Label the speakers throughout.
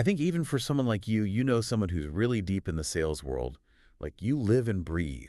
Speaker 1: I think even for someone like you know someone who's really deep in the sales world, like you live and breathe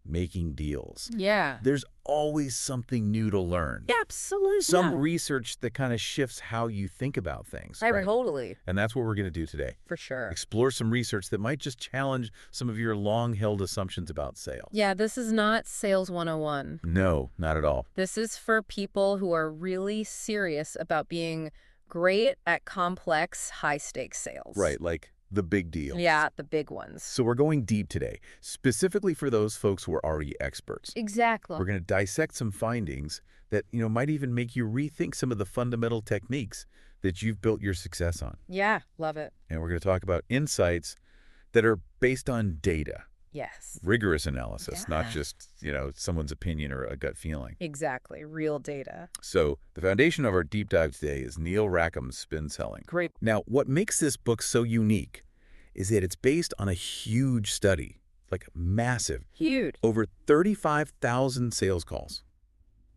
Speaker 1: making deals.
Speaker 2: Yeah.
Speaker 1: There's always something new to learn.
Speaker 2: Yeah, absolutely.
Speaker 1: Some
Speaker 2: Yeah.
Speaker 1: research that kind of shifts how you think about things.
Speaker 2: I totally.
Speaker 1: And that's what we're going to do today.
Speaker 2: For sure.
Speaker 1: Explore some research that might just challenge some of your long-held assumptions about sales.
Speaker 2: Yeah, this is not Sales 101.
Speaker 1: No, not at all.
Speaker 2: This is for people who are really serious about being great at complex, high-stakes sales.
Speaker 1: Right, like the big deal.
Speaker 2: Yeah, the big ones.
Speaker 1: So we're going deep today, specifically for those folks who are already experts.
Speaker 2: Exactly.
Speaker 1: We're going to dissect some findings that, might even make you rethink some of the fundamental techniques that you've built your success on.
Speaker 2: Yeah, love it.
Speaker 1: And we're going to talk about insights that are based on data,
Speaker 2: Yes.
Speaker 1: rigorous analysis, not
Speaker 2: Yeah.
Speaker 1: just, someone's opinion or a gut feeling.
Speaker 2: Exactly. Real data.
Speaker 1: So the foundation of our deep dive today is Neil Rackham's Spin Selling.
Speaker 2: Great.
Speaker 1: Now, what makes this book so unique is that it's based on a huge study, like massive,
Speaker 2: Huge.
Speaker 1: over 35,000 sales calls,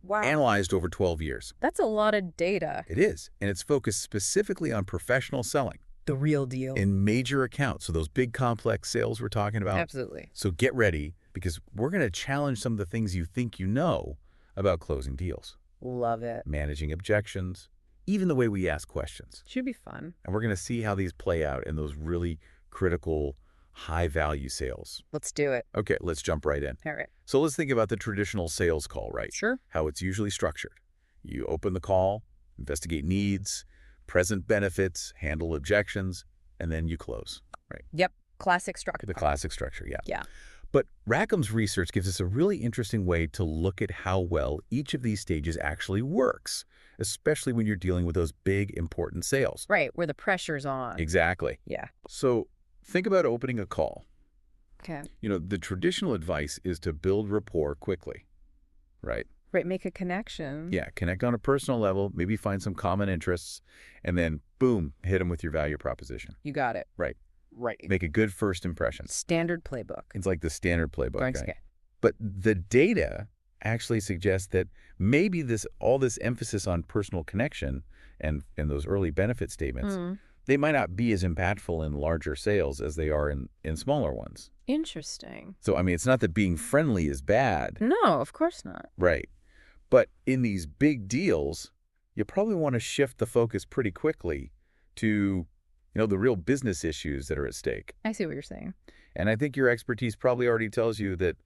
Speaker 2: Wow.
Speaker 1: analyzed over 12 years.
Speaker 2: That's a lot of data.
Speaker 1: It is, and it's focused specifically on professional selling
Speaker 2: The real deal.
Speaker 1: in major accounts, so those big complex sales we're talking about.
Speaker 2: Absolutely.
Speaker 1: So get ready, because we're going to challenge some of the things you think you know about closing deals,
Speaker 2: Love it.
Speaker 1: managing objections, even the way we ask questions.
Speaker 2: Should be fun.
Speaker 1: And we're going to see how these play out in those really critical, high-value sales.
Speaker 2: Let's do it.
Speaker 1: Okay, let's jump right in.
Speaker 2: All right.
Speaker 1: So let's think about the traditional sales call, right?
Speaker 2: Sure.
Speaker 1: How it's usually structured. You open the call, investigate needs, present benefits, handle objections, and then you close, right?
Speaker 2: Yep. Classic structure.
Speaker 1: The classic structure, yeah.
Speaker 2: Yeah.
Speaker 1: But Rackham's research gives us a really interesting way to look at how well each of these stages actually works, especially when you're dealing with those big, important sales.
Speaker 2: Right, where the pressure's on.
Speaker 1: Exactly.
Speaker 2: Yeah.
Speaker 1: So think about opening a call.
Speaker 2: Okay.
Speaker 1: The traditional advice is to build rapport quickly, right?
Speaker 2: Right, make a connection.
Speaker 1: Yeah, connect on a personal level, maybe find some common interests, and then, boom, hit them with your value proposition.
Speaker 2: You got it.
Speaker 1: Right.
Speaker 2: Right.
Speaker 1: Make a good first impression.
Speaker 2: Standard playbook.
Speaker 1: It's like the standard playbook,
Speaker 2: Going
Speaker 1: right?
Speaker 2: to
Speaker 1: But the data actually suggests that maybe all this emphasis on personal connection and those early benefit statements, they might not be as impactful in larger sales as they are in smaller ones.
Speaker 2: Interesting.
Speaker 1: So, it's not that being friendly is bad.
Speaker 2: No, of course not.
Speaker 1: Right. But in these big deals, you probably want to shift the focus pretty quickly to, the real business issues that are at stake.
Speaker 2: I see what you're saying.
Speaker 1: And I think your expertise probably already tells you that,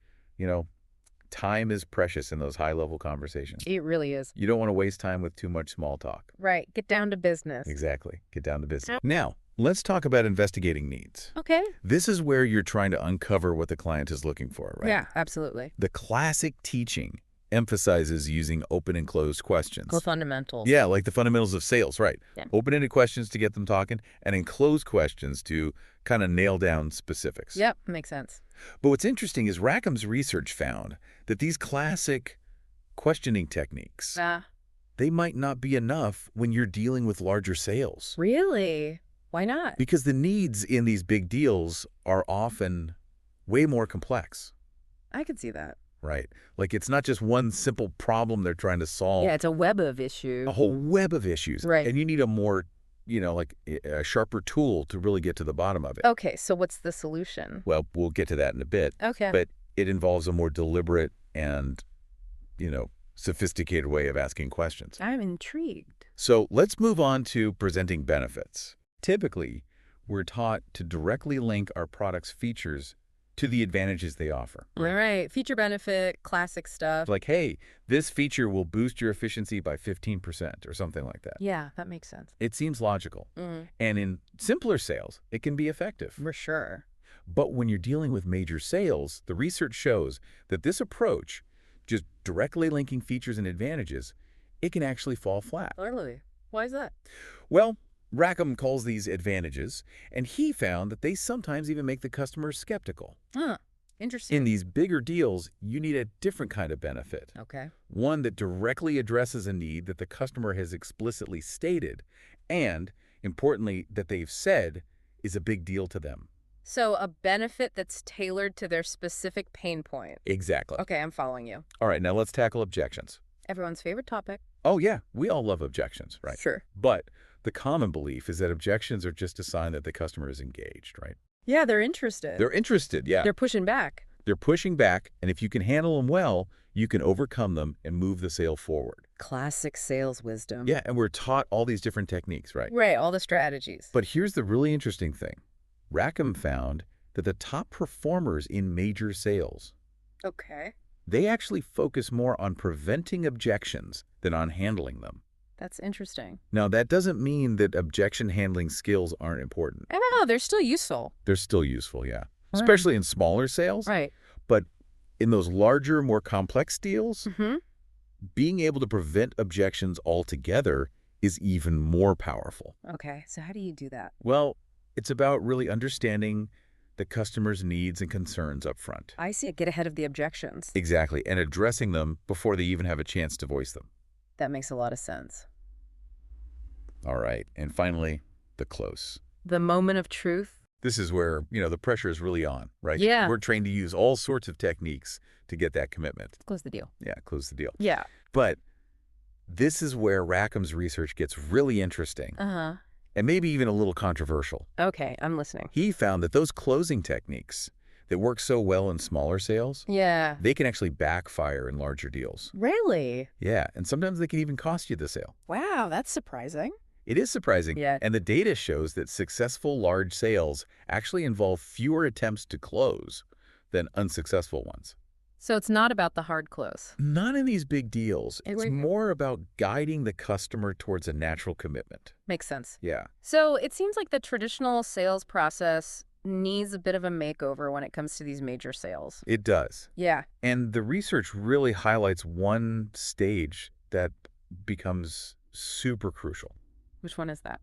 Speaker 1: time is precious in those high-level conversations.
Speaker 2: It really is.
Speaker 1: You don't want to waste time with too much small talk.
Speaker 2: Right. Get down to business.
Speaker 1: Exactly. Get down to business. Now, let's talk about investigating needs.
Speaker 2: Okay.
Speaker 1: This is where you're trying to uncover what the client is looking for, right?
Speaker 2: Yeah, absolutely.
Speaker 1: The classic teaching emphasizes using open and closed questions.
Speaker 2: The fundamentals.
Speaker 1: Yeah, like the fundamentals of sales, right?
Speaker 2: Yeah.
Speaker 1: Open-ended questions to get them talking, and then closed questions to kind of nail down specifics.
Speaker 2: Yep, makes sense.
Speaker 1: But what's interesting is Rackham's research found that these classic questioning techniques, they might not be enough when you're dealing with larger sales.
Speaker 2: Really? Why not?
Speaker 1: Because the needs in these big deals are often way more complex.
Speaker 2: I could see that.
Speaker 1: Right. Like it's not just one simple problem they're trying to solve.
Speaker 2: Yeah, it's a web of issues.
Speaker 1: A whole web of issues.
Speaker 2: Right.
Speaker 1: And you need a more, like a sharper tool to really get to the bottom of it.
Speaker 2: Okay, so what's the solution?
Speaker 1: Well, we'll get to that in a bit.
Speaker 2: Okay.
Speaker 1: But it involves a more deliberate and, sophisticated way of asking questions.
Speaker 2: I'm intrigued.
Speaker 1: So let's move on to presenting benefits. Typically, we're taught to directly link our product's features to the advantages they offer.
Speaker 2: Right. Feature benefit, classic stuff.
Speaker 1: Like, hey, this feature will boost your efficiency by 15% or something like that.
Speaker 2: Yeah, that makes sense.
Speaker 1: It seems logical. And in simpler sales, it can be effective.
Speaker 2: For sure.
Speaker 1: But when you're dealing with major sales, the research shows that this approach, just directly linking features and advantages, it can actually fall flat.
Speaker 2: Totally. Why is that?
Speaker 1: Well, Rackham calls these advantages, and he found that they sometimes even make the customer skeptical.
Speaker 2: Huh. Interesting.
Speaker 1: In these bigger deals, you need a different kind of benefit.
Speaker 2: Okay.
Speaker 1: One that directly addresses a need that the customer has explicitly stated, and, importantly, that they've said is a big deal to them.
Speaker 2: So a benefit that's tailored to their specific pain point.
Speaker 1: Exactly.
Speaker 2: Okay, I'm following you.
Speaker 1: All right, now let's tackle objections.
Speaker 2: Everyone's favorite topic.
Speaker 1: Oh, yeah, we all love objections, right?
Speaker 2: Sure.
Speaker 1: But The common belief is that objections are just a sign that the customer is engaged, right?
Speaker 2: Yeah, they're interested.
Speaker 1: They're interested, yeah.
Speaker 2: They're pushing back.
Speaker 1: They're pushing back, and if you can handle them well, you can overcome them and move the sale forward.
Speaker 2: Classic sales wisdom.
Speaker 1: Yeah, and we're taught all these different techniques, right?
Speaker 2: Right, all the strategies.
Speaker 1: But here's the really interesting thing. Rackham found that the top performers in major sales,
Speaker 2: Okay.
Speaker 1: they actually focus more on preventing objections than on handling them.
Speaker 2: That's interesting.
Speaker 1: Now, that doesn't mean that objection handling skills aren't important.
Speaker 2: I don't know, they're still useful.
Speaker 1: They're still useful, yeah.
Speaker 2: Right.
Speaker 1: Especially in smaller sales.
Speaker 2: Right.
Speaker 1: But in those larger, more complex deals,
Speaker 2: Mm-hmm.
Speaker 1: being able to prevent objections altogether is even more powerful.
Speaker 2: Okay, so how do you do that?
Speaker 1: Well, it's about really understanding the customer's needs and concerns up front.
Speaker 2: I see. Get ahead of the objections.
Speaker 1: Exactly, and addressing them before they even have a chance to voice them.
Speaker 2: That makes a lot of sense.
Speaker 1: All right, and finally, the close.
Speaker 2: The moment of truth.
Speaker 1: This is where, the pressure is really on, right?
Speaker 2: Yeah.
Speaker 1: We're trained to use all sorts of techniques to get that commitment.
Speaker 2: Close the deal.
Speaker 1: Yeah, close the deal.
Speaker 2: Yeah.
Speaker 1: But this is where Rackham's research gets really interesting
Speaker 2: Uh-huh.
Speaker 1: and maybe even a little controversial.
Speaker 2: Okay, I'm listening.
Speaker 1: He found that those closing techniques that work so well in smaller sales,
Speaker 2: Yeah.
Speaker 1: they can actually backfire in larger deals.
Speaker 2: Really?
Speaker 1: Yeah, and sometimes they can even cost you the sale.
Speaker 2: Wow, that's surprising.
Speaker 1: It is surprising.
Speaker 2: Yeah.
Speaker 1: And the data shows that successful large sales actually involve fewer attempts to close than unsuccessful ones.
Speaker 2: So it's not about the hard close.
Speaker 1: Not in these big deals.
Speaker 2: It
Speaker 1: It's
Speaker 2: would-
Speaker 1: more about guiding the customer towards a natural commitment.
Speaker 2: Makes sense.
Speaker 1: Yeah.
Speaker 2: So it seems like the traditional sales process needs a bit of a makeover when it comes to these major sales.
Speaker 1: It does.
Speaker 2: Yeah.
Speaker 1: And the research really highlights one stage that becomes super crucial,
Speaker 2: Which one is that?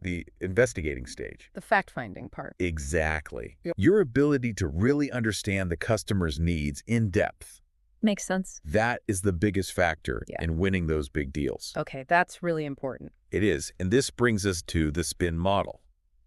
Speaker 1: the investigating stage.
Speaker 2: The fact-finding part.
Speaker 1: Exactly.
Speaker 2: Yep.
Speaker 1: Your ability to really understand the customer's needs in depth,
Speaker 2: Makes sense.
Speaker 1: that is the biggest factor
Speaker 2: Yeah.
Speaker 1: in winning those big deals.
Speaker 2: Okay, that's really important.
Speaker 1: It is. And this brings us to the SPIN model.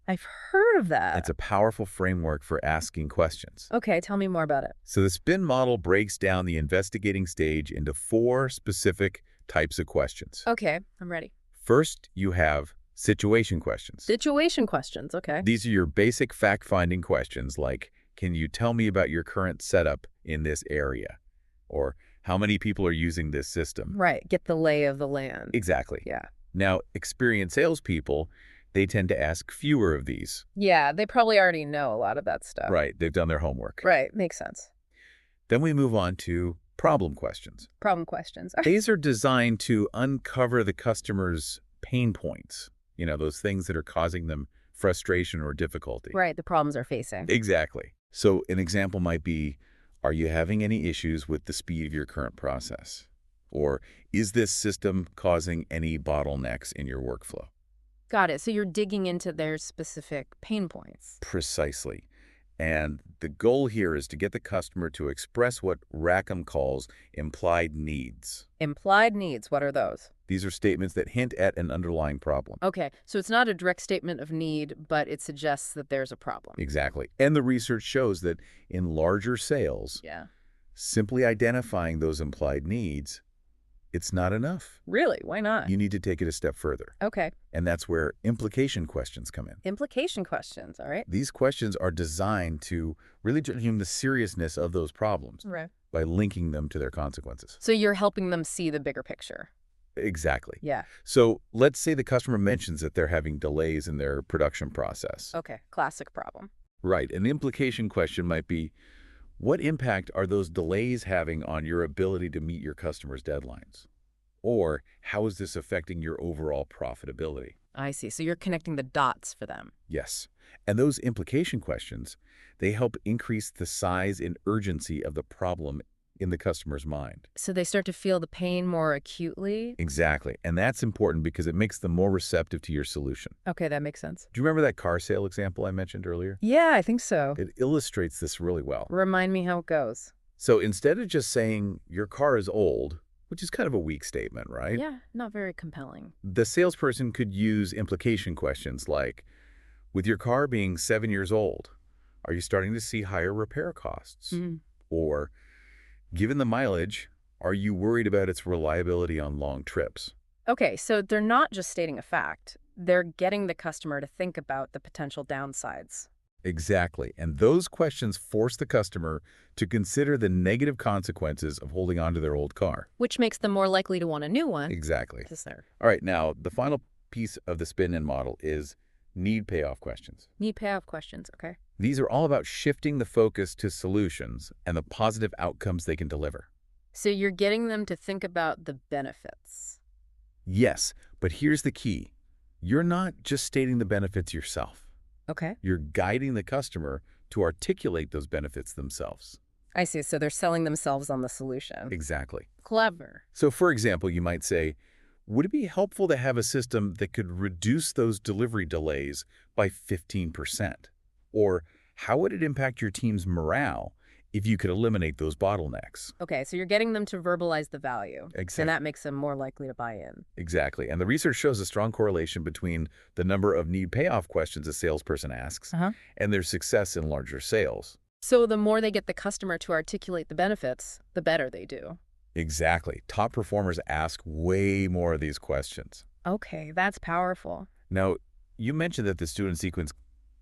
Speaker 2: I've heard of that.
Speaker 1: It's a powerful framework for asking questions.
Speaker 2: Okay, tell me more about it.
Speaker 1: So the SPIN model breaks down the investigating stage into 4 specific types of questions.
Speaker 2: Okay, I'm ready.
Speaker 1: First, you have situation questions.
Speaker 2: Situation questions, okay.
Speaker 1: These are your basic fact-finding questions like, can you tell me about your current setup in this area? Or how many people are using this system?
Speaker 2: Right, get the lay of the land.
Speaker 1: Exactly.
Speaker 2: Yeah.
Speaker 1: Now, experienced salespeople, they tend to ask fewer of these.
Speaker 2: Yeah, they probably already know a lot of that stuff.
Speaker 1: Right. They've done their homework.
Speaker 2: Right, makes sense.
Speaker 1: Then we move on to problem questions.
Speaker 2: Problem questions.
Speaker 1: These are designed to uncover the customer's pain points, those things that are causing them frustration or difficulty.
Speaker 2: Right, the problems they're facing.
Speaker 1: Exactly. So an example might be, are you having any issues with the speed of your current process? Or is this system causing any bottlenecks in your workflow?
Speaker 2: Got it. So you're digging into their specific pain points.
Speaker 1: Precisely. And the goal here is to get the customer to express what Rackham calls implied needs.
Speaker 2: Implied needs, what are those?
Speaker 1: These are statements that hint at an underlying problem.
Speaker 2: Okay, so it's not a direct statement of need, but it suggests that there's a problem.
Speaker 1: Exactly. And the research shows that in larger sales,
Speaker 2: Yeah.
Speaker 1: simply identifying those implied needs, it's not enough.
Speaker 2: Really? Why not?
Speaker 1: You need to take it a step further.
Speaker 2: Okay.
Speaker 1: And that's where implication questions come in.
Speaker 2: Implication questions, all right?
Speaker 1: These questions are designed to really determine the seriousness of those problems
Speaker 2: Right.
Speaker 1: by linking them to their consequences.
Speaker 2: So you're helping them see the bigger picture.
Speaker 1: Exactly.
Speaker 2: Yeah.
Speaker 1: So let's say the customer mentions that they're having delays in their production process.
Speaker 2: Okay, classic problem.
Speaker 1: Right. An implication question might be, what impact are those delays having on your ability to meet your customers' deadlines? Or how is this affecting your overall profitability?
Speaker 2: I see. So you're connecting the dots for them.
Speaker 1: Yes. And those implication questions, they help increase the size and urgency of the problem in the customer's mind.
Speaker 2: So they start to feel the pain more acutely.
Speaker 1: Exactly. And that's important because it makes them more receptive to your solution.
Speaker 2: Okay, that makes sense.
Speaker 1: Do you remember that car sale example I mentioned earlier?
Speaker 2: Yeah, I think so.
Speaker 1: It illustrates this really well.
Speaker 2: Remind me how it goes.
Speaker 1: So instead of just saying your car is old, which is kind of a weak statement, right?
Speaker 2: Yeah, not very compelling.
Speaker 1: The salesperson could use implication questions like, with your car being 7 years old, are you starting to see higher repair costs? Or, given the mileage, are you worried about its reliability on long trips?
Speaker 2: Okay, so they're not just stating a fact. they're getting the customer to think about the potential downsides.
Speaker 1: Exactly. And those questions force the customer to consider the negative consequences of holding on to their old car.
Speaker 2: Which makes them more likely to want a new one.
Speaker 1: Exactly.
Speaker 2: Is there
Speaker 1: All right, now, the final piece of the spin-in model is need payoff questions.
Speaker 2: need payoff questions? Okay.
Speaker 1: These are all about shifting the focus to solutions and the positive outcomes they can deliver.
Speaker 2: So you're getting them to think about the benefits.
Speaker 1: Yes, but here's the key. You're not just stating the benefits yourself.
Speaker 2: Okay.
Speaker 1: You're guiding the customer to articulate those benefits themselves.
Speaker 2: I see. So they're selling themselves on the solution.
Speaker 1: Exactly.
Speaker 2: Clever.
Speaker 1: So, for example, you might say, would it be helpful to have a system that could reduce those delivery delays by 15%? Or how would it impact your team's morale if you could eliminate those bottlenecks?
Speaker 2: Okay, so you're getting them to verbalize the value.
Speaker 1: Exactly.
Speaker 2: And that makes them more likely to buy in.
Speaker 1: Exactly. And the research shows a strong correlation between the number of need payoff questions a salesperson asks and their success in larger sales.
Speaker 2: So the more they get the customer to articulate the benefits, the better they do.
Speaker 1: Exactly. Top performers ask way more of these questions.
Speaker 2: Okay, that's powerful.
Speaker 1: Now, you mentioned that the student sequence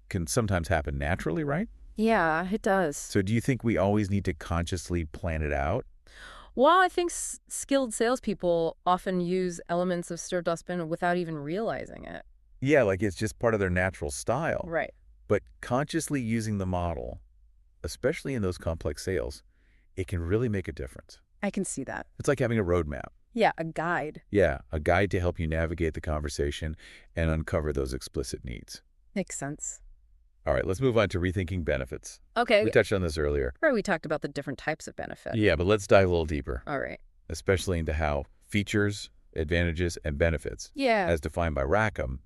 Speaker 1: can sometimes happen naturally, right?
Speaker 2: Yeah, it does.
Speaker 1: So do you think we always need to consciously plan it out?
Speaker 2: Well, I think skilled salespeople often use elements of Stir Dustbin without even realizing it.
Speaker 1: Yeah, like it's just part of their natural style.
Speaker 2: Right.
Speaker 1: But consciously using the model, especially in those complex sales, it can really make a difference.
Speaker 2: I can see that.
Speaker 1: It's like having a roadmap.
Speaker 2: Yeah, a guide.
Speaker 1: Yeah, a guide to help you navigate the conversation and uncover those explicit needs.
Speaker 2: Makes sense.
Speaker 1: All right, let's move on to rethinking benefits.
Speaker 2: Okay.
Speaker 1: We touched on this earlier.
Speaker 2: Right, we talked about the different types of benefit.
Speaker 1: Yeah, but let's dive a little deeper,
Speaker 2: All right.
Speaker 1: especially into how features, advantages, and benefits,
Speaker 2: Yeah.
Speaker 1: as defined by Rackham,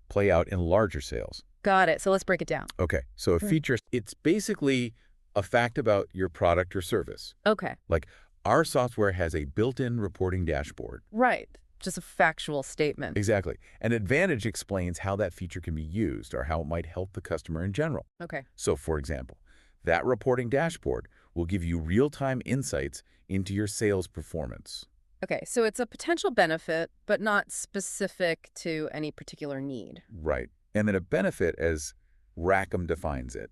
Speaker 1: play out in larger sales.
Speaker 2: Got it. So let's break it down.
Speaker 1: Okay, so a feature, it's basically a fact about your product or service.
Speaker 2: Okay.
Speaker 1: Like, our software has a built-in reporting dashboard.
Speaker 2: Right. Just a factual statement.
Speaker 1: Exactly. An advantage explains how that feature can be used or how it might help the customer in general.
Speaker 2: Okay.
Speaker 1: So, for example, that reporting dashboard will give you real-time insights into your sales performance.
Speaker 2: Okay, so it's a potential benefit, but not specific to any particular need.
Speaker 1: Right. And then a benefit, as Rackham defines it,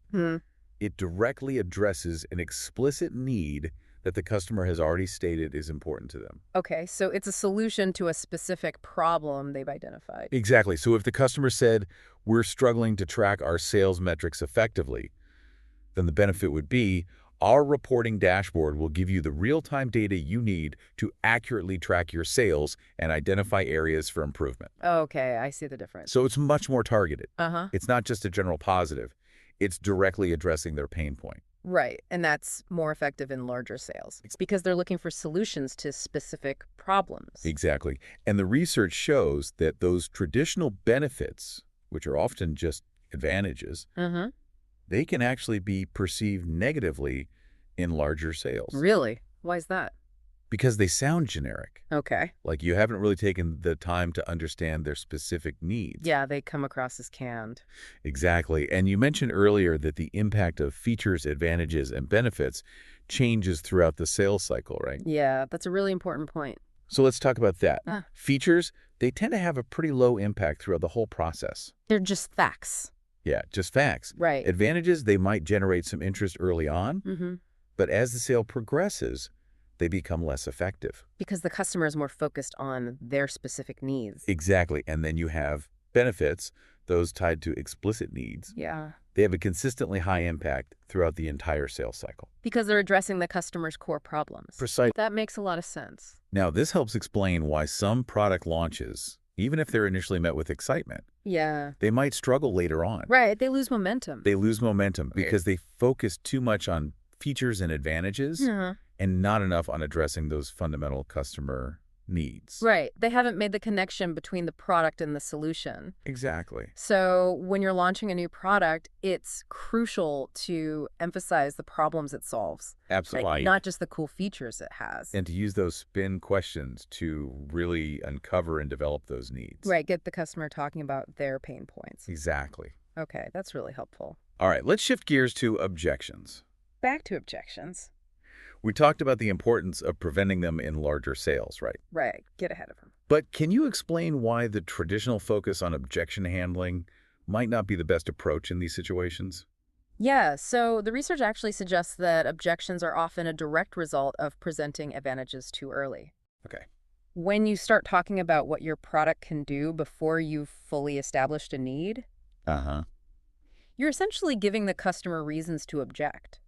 Speaker 1: it directly addresses an explicit need that the customer has already stated is important to them.
Speaker 2: Okay, so it's a solution to a specific problem they've identified.
Speaker 1: Exactly. So if the customer said, we're struggling to track our sales metrics effectively, then the benefit would be, our reporting dashboard will give you the real-time data you need to accurately track your sales and identify areas for improvement.
Speaker 2: Okay, I see the difference.
Speaker 1: So it's much more targeted.
Speaker 2: Uh-huh.
Speaker 1: It's not just a general positive. It's directly addressing their pain point.
Speaker 2: Right, and that's more effective in larger sales. It's because they're looking for solutions to specific problems.
Speaker 1: Exactly. And the research shows that those traditional benefits, which are often just advantages, they can actually be perceived negatively in larger sales.
Speaker 2: Really? Why is that?
Speaker 1: Because they sound generic.
Speaker 2: Okay.
Speaker 1: Like you haven't really taken the time to understand their specific needs.
Speaker 2: Yeah, they come across as canned.
Speaker 1: Exactly. And you mentioned earlier that the impact of features, advantages, and benefits changes throughout the sales cycle, right?
Speaker 2: Yeah, that's a really important point.
Speaker 1: So let's talk about that.
Speaker 2: Ah.
Speaker 1: Features, they tend to have a pretty low impact throughout the whole process.
Speaker 2: They're just facts.
Speaker 1: Yeah, just facts.
Speaker 2: Right.
Speaker 1: Advantages, they might generate some interest early on, but as the sale progresses, they become less effective.
Speaker 2: Because the customer is more focused on their specific needs.
Speaker 1: Exactly. And then you have benefits, those tied to explicit needs.
Speaker 2: Yeah.
Speaker 1: They have a consistently high impact throughout the entire sales cycle.
Speaker 2: Because they're addressing the customer's core problems.
Speaker 1: Precisely.
Speaker 2: That makes a lot of sense.
Speaker 1: Now, this helps explain why some product launches, even if they're initially met with excitement,
Speaker 2: Yeah.
Speaker 1: they might struggle later on.
Speaker 2: Right, they lose momentum.
Speaker 1: They lose momentum because they focus too much on features and advantages and not enough on addressing those fundamental customer needs.
Speaker 2: Right. They haven't made the connection between the product and the solution.
Speaker 1: Exactly.
Speaker 2: So when you're launching a new product, it's crucial to emphasize the problems it solves.
Speaker 1: Absolutely.
Speaker 2: Like, not just the cool features it has.
Speaker 1: And to use those spin questions to really uncover and develop those needs.
Speaker 2: Right. Get the customer talking about their pain points.
Speaker 1: Exactly.
Speaker 2: Okay. That's really helpful.
Speaker 1: All right, let's shift gears to objections.
Speaker 2: Back to objections.
Speaker 1: We talked about the importance of preventing them in larger sales, right?
Speaker 2: Right. Get ahead of them.
Speaker 1: But can you explain why the traditional focus on objection handling might not be the best approach in these situations?
Speaker 2: Yeah, so the research actually suggests that objections are often a direct result of presenting advantages too early.
Speaker 1: Okay.
Speaker 2: When you start talking about what your product can do before you've fully established a need,
Speaker 1: Uh-huh.
Speaker 2: you're essentially giving the customer reasons to object.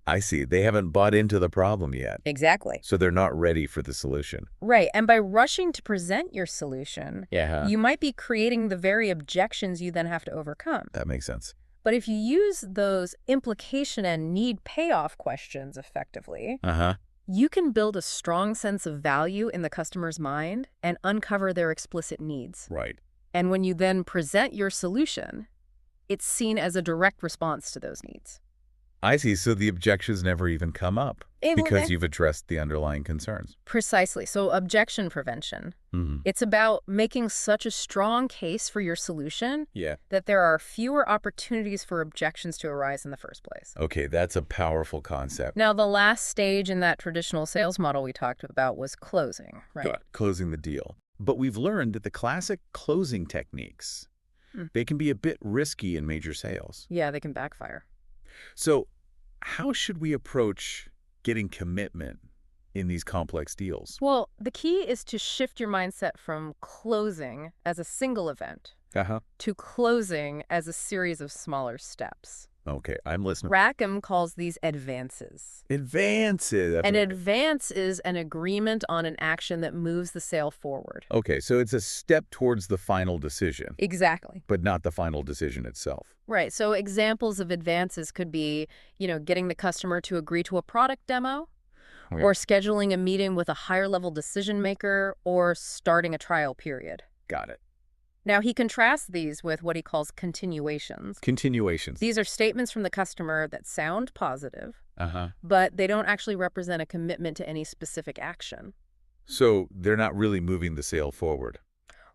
Speaker 1: I see. They haven't bought into the problem yet,
Speaker 2: Exactly.
Speaker 1: so they're not ready for the solution.
Speaker 2: Right, and by rushing to present your solution,
Speaker 1: Yeah.
Speaker 2: you might be creating the very objections you then have to overcome.
Speaker 1: That makes sense.
Speaker 2: But if you use those implication and need payoff questions effectively,
Speaker 1: Uh-huh.
Speaker 2: you can build a strong sense of value in the customer's mind and uncover their explicit needs.
Speaker 1: Right.
Speaker 2: And when you then present your solution, it's seen as a direct response to those needs.
Speaker 1: I see. So the objections never even come up because you've addressed the underlying concerns.
Speaker 2: Precisely. So objection prevention.
Speaker 1: Mm-hmm.
Speaker 2: It's about making such a strong case for your solution
Speaker 1: Yeah.
Speaker 2: that there are fewer opportunities for objections to arise in the first place.
Speaker 1: Okay, that's a powerful concept.
Speaker 2: Now, the last stage in that traditional sales model we talked about was closing, right?
Speaker 1: Got it. Closing the deal. But we've learned that the classic closing techniques, they can be a bit risky in major sales.
Speaker 2: Yeah, they can backfire.
Speaker 1: So how should we approach getting commitment in these complex deals?
Speaker 2: Well, the key is to shift your mindset from closing as a single event
Speaker 1: Uh-huh.
Speaker 2: to closing as a series of smaller steps.
Speaker 1: Okay, I'm listening.
Speaker 2: Rackham calls these advances.
Speaker 1: Advances. That's
Speaker 2: An
Speaker 1: right.
Speaker 2: advance is an agreement on an action that moves the sale forward.
Speaker 1: Okay, so it's a step towards the final decision,
Speaker 2: Exactly.
Speaker 1: but not the final decision itself.
Speaker 2: Right. So examples of advances could be, getting the customer to agree to a product demo,
Speaker 1: Okay.
Speaker 2: or scheduling a meeting with a higher level decision maker, or starting a trial period.
Speaker 1: Got it.
Speaker 2: Now, he contrasts these with what he calls continuations.
Speaker 1: Continuations.
Speaker 2: These are statements from the customer that sound positive,
Speaker 1: Uh-huh.
Speaker 2: but they don't actually represent a commitment to any specific action.
Speaker 1: So they're not really moving the sale forward.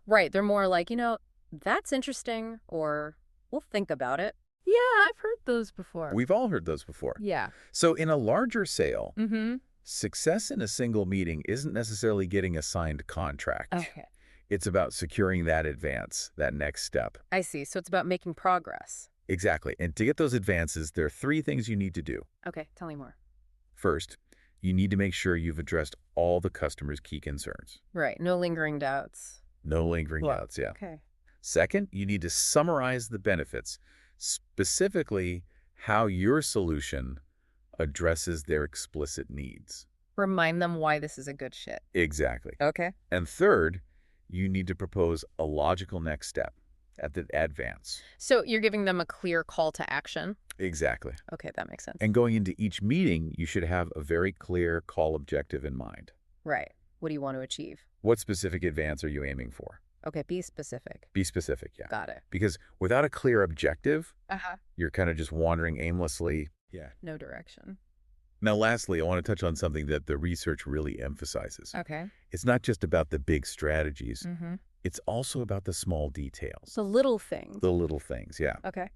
Speaker 2: Right. They're more like, that's interesting, or we'll think about it. Yeah, I've heard those before.
Speaker 1: We've all heard those before.
Speaker 2: Yeah.
Speaker 1: So in a larger sale,
Speaker 2: Mm-hmm.
Speaker 1: success in a single meeting isn't necessarily getting a signed contract.
Speaker 2: Okay.
Speaker 1: It's about securing that advance, that next step.
Speaker 2: I see. So it's about making progress.
Speaker 1: Exactly. And to get those advances, there are 3 things you need to do.
Speaker 2: Okay, tell me more.
Speaker 1: First, you need to make sure you've addressed all the customer's key concerns.
Speaker 2: Right. No lingering doubts.
Speaker 1: No lingering
Speaker 2: Well,
Speaker 1: doubts, yeah.
Speaker 2: Okay.
Speaker 1: Second, you need to summarize the benefits, specifically how your solution addresses their explicit needs.
Speaker 2: Remind them why this is a good shit.
Speaker 1: Exactly.
Speaker 2: Okay.
Speaker 1: And third, you need to propose a logical next step at the advance.
Speaker 2: So you're giving them a clear call to action?
Speaker 1: Exactly.
Speaker 2: Okay, that makes sense.
Speaker 1: And going into each meeting, you should have a very clear call objective in mind.
Speaker 2: Right. What do you want to achieve?
Speaker 1: What specific advance are you aiming for?
Speaker 2: Okay, be specific.
Speaker 1: Be specific, yeah.
Speaker 2: Got it.
Speaker 1: Because without a clear objective,
Speaker 2: Uh-huh.
Speaker 1: you're kind of just wandering aimlessly. Yeah.
Speaker 2: No direction.
Speaker 1: Now, lastly, I want to touch on something that the research really emphasizes.
Speaker 2: Okay.
Speaker 1: It's not just about the big strategies.
Speaker 2: Mm-hmm.
Speaker 1: It's also about the small details.
Speaker 2: So little things.
Speaker 1: The little things, yeah.
Speaker 2: Okay.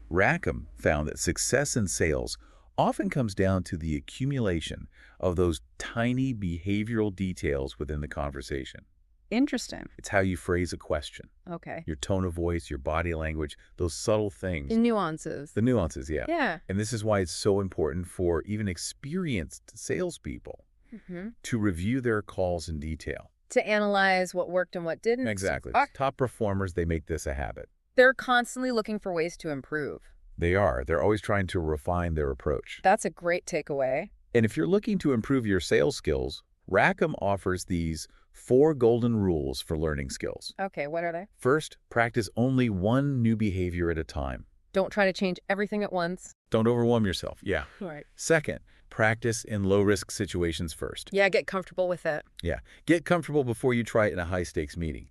Speaker 1: Rackham found that success in sales often comes down to the accumulation of those tiny behavioral details within the conversation.
Speaker 2: Interesting.
Speaker 1: It's how you phrase a question,
Speaker 2: Okay.
Speaker 1: your tone of voice, your body language, those subtle things.
Speaker 2: Nuances.
Speaker 1: The nuances, yeah.
Speaker 2: Yeah.
Speaker 1: And this is why it's so important for even experienced salespeople
Speaker 2: Mm-hmm.
Speaker 1: to review their calls in detail.
Speaker 2: To analyze what worked and what didn't.
Speaker 1: Exactly.
Speaker 2: Ah,
Speaker 1: Top performers, they make this a habit.
Speaker 2: they're constantly looking for ways to improve.
Speaker 1: They are. They're always trying to refine their approach.
Speaker 2: That's a great takeaway.
Speaker 1: And if you're looking to improve your sales skills, Rackham offers these 4 golden rules for learning skills.
Speaker 2: Okay, what are they?
Speaker 1: First, practice only one new behavior at a time.
Speaker 2: Don't try to change everything at once.
Speaker 1: Don't overwhelm yourself. Yeah.
Speaker 2: Right.
Speaker 1: Second, practice in low-risk situations first.
Speaker 2: Yeah, get comfortable with it.
Speaker 1: Yeah. Get comfortable before you try it in a high-stakes meeting.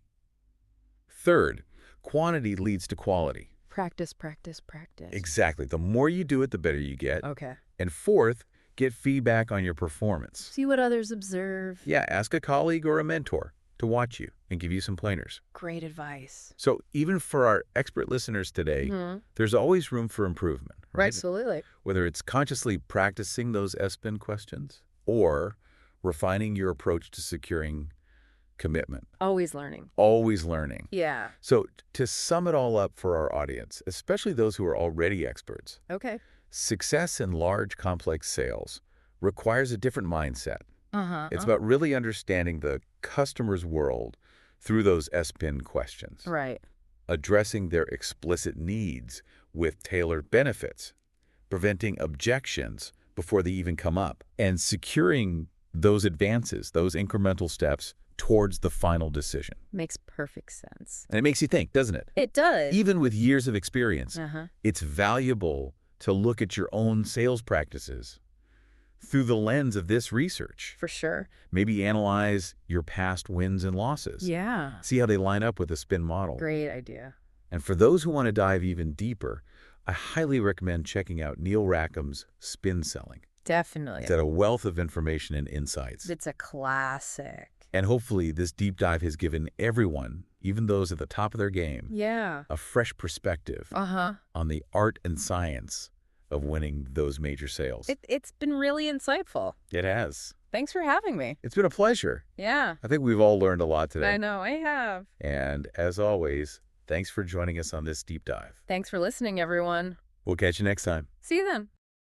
Speaker 1: Third, quantity leads to quality.
Speaker 2: Practice, practice, practice.
Speaker 1: Exactly. The more you do it, the better you get.
Speaker 2: Okay.
Speaker 1: And fourth, get feedback on your performance.
Speaker 2: See what others observe.
Speaker 1: Yeah, ask a colleague or a mentor to watch you and give you some pointers.
Speaker 2: Great advice.
Speaker 1: So even for our expert listeners today,
Speaker 2: Mhm.
Speaker 1: there's always room for improvement, right?
Speaker 2: Absolutely.
Speaker 1: Whether it's consciously practicing those S-Spin questions or refining your approach to securing commitment,
Speaker 2: Always learning.
Speaker 1: always learning.
Speaker 2: Yeah.
Speaker 1: So to sum it all up for our audience, especially those who are already experts,
Speaker 2: Okay.
Speaker 1: success in large, complex sales requires a different mindset.
Speaker 2: Uh-huh.
Speaker 1: It's about really understanding the customer's world through those S-PIN questions,
Speaker 2: Right.
Speaker 1: addressing their explicit needs with tailored benefits, preventing objections before they even come up, and securing those advances, those incremental steps towards the final decision.
Speaker 2: Makes perfect sense.
Speaker 1: And it makes you think, doesn't it?
Speaker 2: It does.
Speaker 1: Even with years of experience,
Speaker 2: Uh-huh.
Speaker 1: it's valuable to look at your own sales practices through the lens of this research.
Speaker 2: For sure.
Speaker 1: Maybe analyze your past wins and losses.
Speaker 2: Yeah.
Speaker 1: See how they line up with the SPIN model.
Speaker 2: Great idea.
Speaker 1: And for those who want to dive even deeper, I highly recommend checking out Neil Rackham's Spin Selling.
Speaker 2: Definitely.
Speaker 1: It's got a wealth of information and insights.
Speaker 2: It's a classic.
Speaker 1: And hopefully this deep dive has given everyone, even those at the top of their game,
Speaker 2: Yeah.
Speaker 1: a fresh perspective
Speaker 2: Uh-huh.
Speaker 1: on the art and science of winning those major sales.
Speaker 2: It's been really insightful.
Speaker 1: It has.
Speaker 2: Thanks for having me.
Speaker 1: It's been a pleasure.
Speaker 2: Yeah.
Speaker 1: I think we've all learned a lot today.
Speaker 2: I know, I have.
Speaker 1: And as always, thanks for joining us on this deep dive.
Speaker 2: Thanks for listening, everyone.
Speaker 1: We'll catch you next time.
Speaker 2: See you then.